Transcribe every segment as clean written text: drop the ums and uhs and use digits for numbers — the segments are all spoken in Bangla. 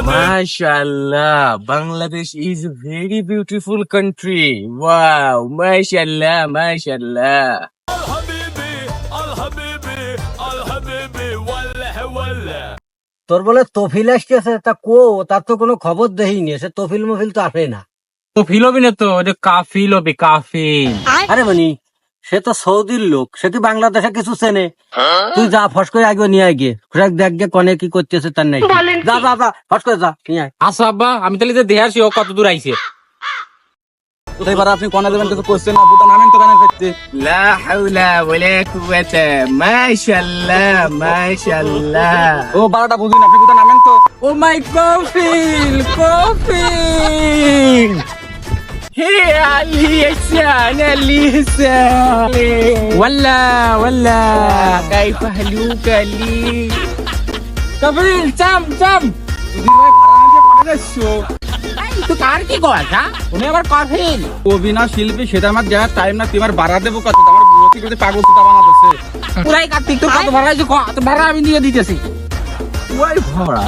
MashaAllah, Bangladesh is a very beautiful country. Wow, MashaAllah, MashaAllah. তোর বলে তফিল আসতেছে, তা কো তার তো কোনো খবর দেখিনি, সে তফিল মফিল তো আসে না। কফিল হবি না তো, এটা কাফিল হবে, কাফিল। আরে মানি সে তো সৌদির লোক, সে কি বাংলাদেশে কিছু চেনে? তুই যা ফস করে আগে নিয়ে আগে দেখ গে কনে কি করতেছে তার নাই। যা যা যা ফস করে যা নিয়ে আয়। আসো আব্বা, আমি তাহলে দেখে আসি ও কত দূর আইছে। এবার আপনি কোনা দেবেন কিছু কোশ্চেন না, বুতা নামেন তো কানে ফেলতে। La hawla wa la quwwata. MashaAllah, MashaAllah. ও 12টা বুঝিন, আপনি বুতা নামেন তো। ও মাই Kafil, Kafil. Hey, Ali Hassan, Ali Hassan. ওয়াল্লা ওয়াল্লা, كيف حالك Ali? Kafil চাম চাম। দুদিন ভাই ভাড়া নিতে পারে যাচ্ছো। তুই কার কি কস? হ্যাঁ, উনি আবার কফিল। অভিনয় শিল্পী, সেটা আমার দেওয়ার টাইম না। তোমার ভাড়া দেবো কত? আমার বুড়োতি করতে পাগল সুতা বানাতেছে। পুরাই কার্তিক, তোর কত ভাড়া আছে? কত ভাড়া আমি দিয়ে দিতেছি। ওই ভরা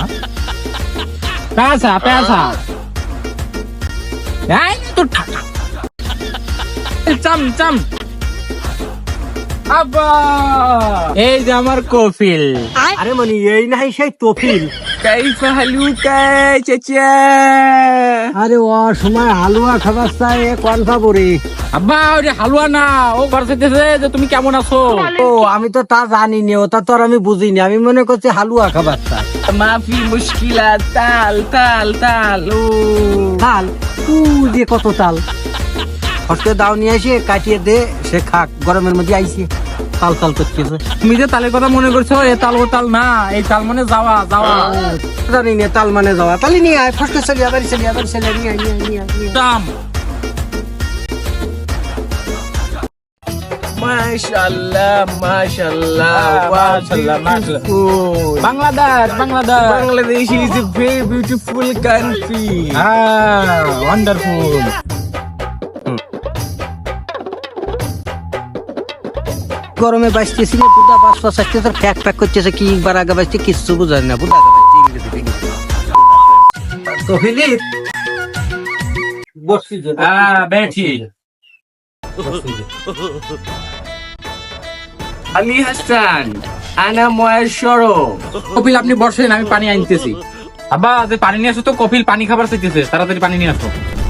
পেঁচা পেঁচা। এই তো ঠাটা চাম চাম। আব্বা, এই যে আমার কফিল। আরে মানি এই নাই সেই তফিল। كيف حالك চাচা? আরে ও সময় হালুয়া খাবার চাই কনফা পড়ি। আব্বা, ওরে হালুয়া না, ও ঘর চাইতেছে যে তুমি কেমন আছো। ও আমি তো তা জানি নি, ওটা তো আর আমি বুঝিনি, আমি মনে করছি হালুয়া খাবার চাই। ما في مشكلة. تعال تعال تعال. তাল দিয়ে কত তাল ফসকে দাও নিয়ে এসে কাটিয়ে দে, সে খাক, গরমের মধ্যে আইসি তাল তাল করতেছে। তুমি যে তালের কথা মনে করছো, এ তাল ও তাল না, এই তাল মানে যাওয়া যাওয়া। জানি না তাল মানে যাওয়া, তালি নিয়ে আয়, ফসকে চলি আবার চলি আবার চলে নিয়ে আয়, নিয়ে আয়, নিয়ে আয়। চাম। MashaAllah, MashaAllah. MashaAllah, MashaAllah. Beautiful. Bangladesh Bangladesh. Bangladesh is a very beautiful country. হ্যাঁ, ওয়ান্ডারফুল। গরমে বাঁচতেছি না, বুধা বাস বাস আসতেছে, ফ্যাক ফ্যাক করতেছে, কি বার আগে বাঁচতে কিচ্ছু বুঝাই না, বুধা আগে বাঁচতে ইংরেজি তো ফিলিপ বসছি যে, হ্যাঁ, বেঠি। Ali Hassan, Ana Moashoro. Kapil আপনি বসেন, আমি পানি আনতেছি। আব্বা, যে পানি নিয়ে আসো তো, কপিল পানি খাবার চাইতেছে, তাড়াতাড়ি পানি নিয়ে আসো।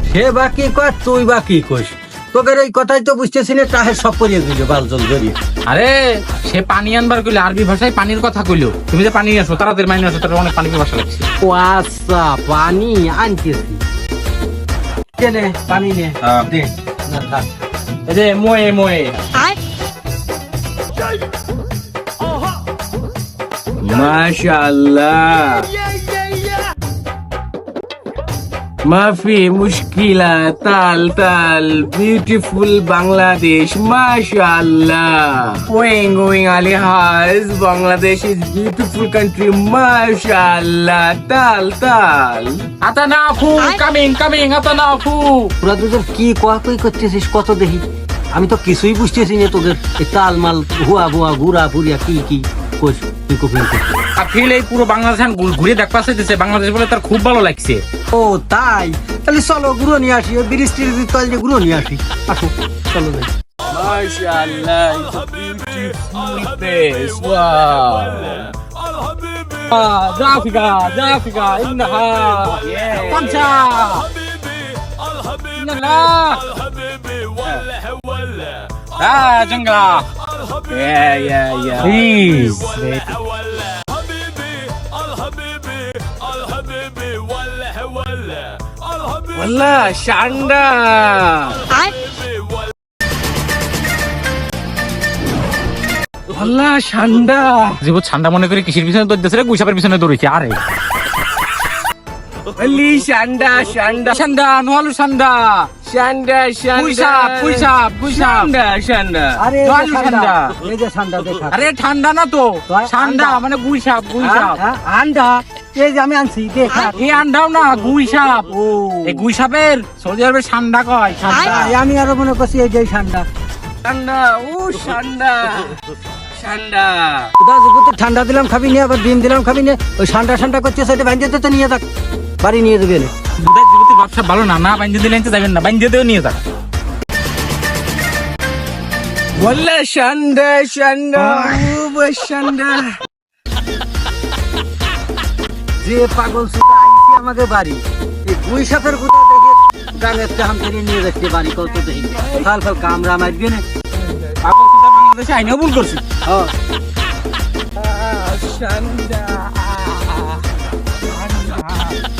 সে বা কি কয় তুই বা কি কইস, তোদের এই কথাই তো বুঝতেছি না, তাহে সব করিয়ে দিল বাল জল জড়িয়ে। আরে, সে পানি আনবার কইলো, আরবি ভাষায় পানির কথা কইলো। তুমি যে পানি নিয়ে আসো, তাড়াতাড়ি পানি নিয়ে আসো, তার অনেক পানি পিপাসা লাগছে। ও আচ্ছা, পানি আনতেছি, কেনে পানি নে দে না থাক। এই যে মোয়ে মোয়ে। MashaAllah. ما في مشكلة. تعال تعال. Beautiful Bangladesh. MashaAllah. Going Ali Has. Bangladesh is beautiful country. MashaAllah. تعال تعال. আতানাফু, কামিং কামিং, আতানাফু। তোরা দুজন কি কোয়া কই করতেছিস কত দেখি, আমি তো কিছুই বুঝতেছি না তোদের এই তাল মাল হুয়া ভুয়া ঘুরা ফুরিয়া কি কি কইস তুই কপিল। কাফিল এই পুরো বাংলাদেশ ঘুরে দেখবা চাইতেছে, বাংলাদেশ বলে তার খুব ভালো লাগছে। ও তাই, তাহলে চলো গুঁড়ো নিয়ে আসি, ওই বৃষ্টির তল যে গুঁড়ো নিয়ে আসি, আসো চলো যাই। MashaAllah. It's a beautiful place. Wow. জাফিকা জাফিকা ইন্নাহা পাঞ্চা ইন্নাহা জঙ্গলা। Yeah, yeah, yeah. Please. Wallah, Shanda. Wallah, Shanda. জীবন ঠান্ডা মনে করে কিসের পিছনে দৌড়তেছে রে? গুইসাপের পিছনে দৌড়েছে। আরে Ali, Shanda, Shanda. সান্দা নোয়ালু সান্দা Shanda, Shanda. গুইসাপ গুইসাপ গুইসাপ। Shanda, Shanda. আরে এই যে জল ঠান্ডা, ঠান্ডা। এই যে ঠান্ডা দেখা, আরে ঠান্ডা না তো, জল ঠান্ডা ঠান্ডা। মানে গুইসাপ গুইসাপ। আন্ডা, এই যে আমি আনছি দেখা। এই আন্ডাও না, গুইসাপ। ও এই গুইসাপের সৌদি আরবের ঠান্ডা কয়, ঠান্ডা। আমি আরো মনে করছি এই যে ঠান্ডা। Shanda, oh, Shanda. ঠান্ডা। ঠান্ডা দিলাম খাবি নিয়ে, আবার ডিম দিলাম খাবি নিয়ে, ওই ঠান্ডা ঠান্ডা করছে সেটা বাইন্দে তো নিয়ে থাক, বাড়ি নিয়ে যাবে না। বুধাই জীবিতের ব্যবসা ভালো না, না বাইন্দে দিলে আনতে যাবেন না, বাইন্দে দিয়েও নিয়ে যান। والله ঠান্ডা ঠান্ডা খুব ঠান্ডা। যে পাগল সুতা আইছে আমাকে বাড়ি, এই দুই সাপের গুদা দেখে গানের চাহাম থেকে নিয়ে যাচ্ছে বাড়ি, কত দেখি ফাল ফাল কামরা মারবে না। পাগল সুদা বাংলাদেশে আইনেও ভুল করছি। হ্যাঁ ঠান্ডা ঠান্ডা।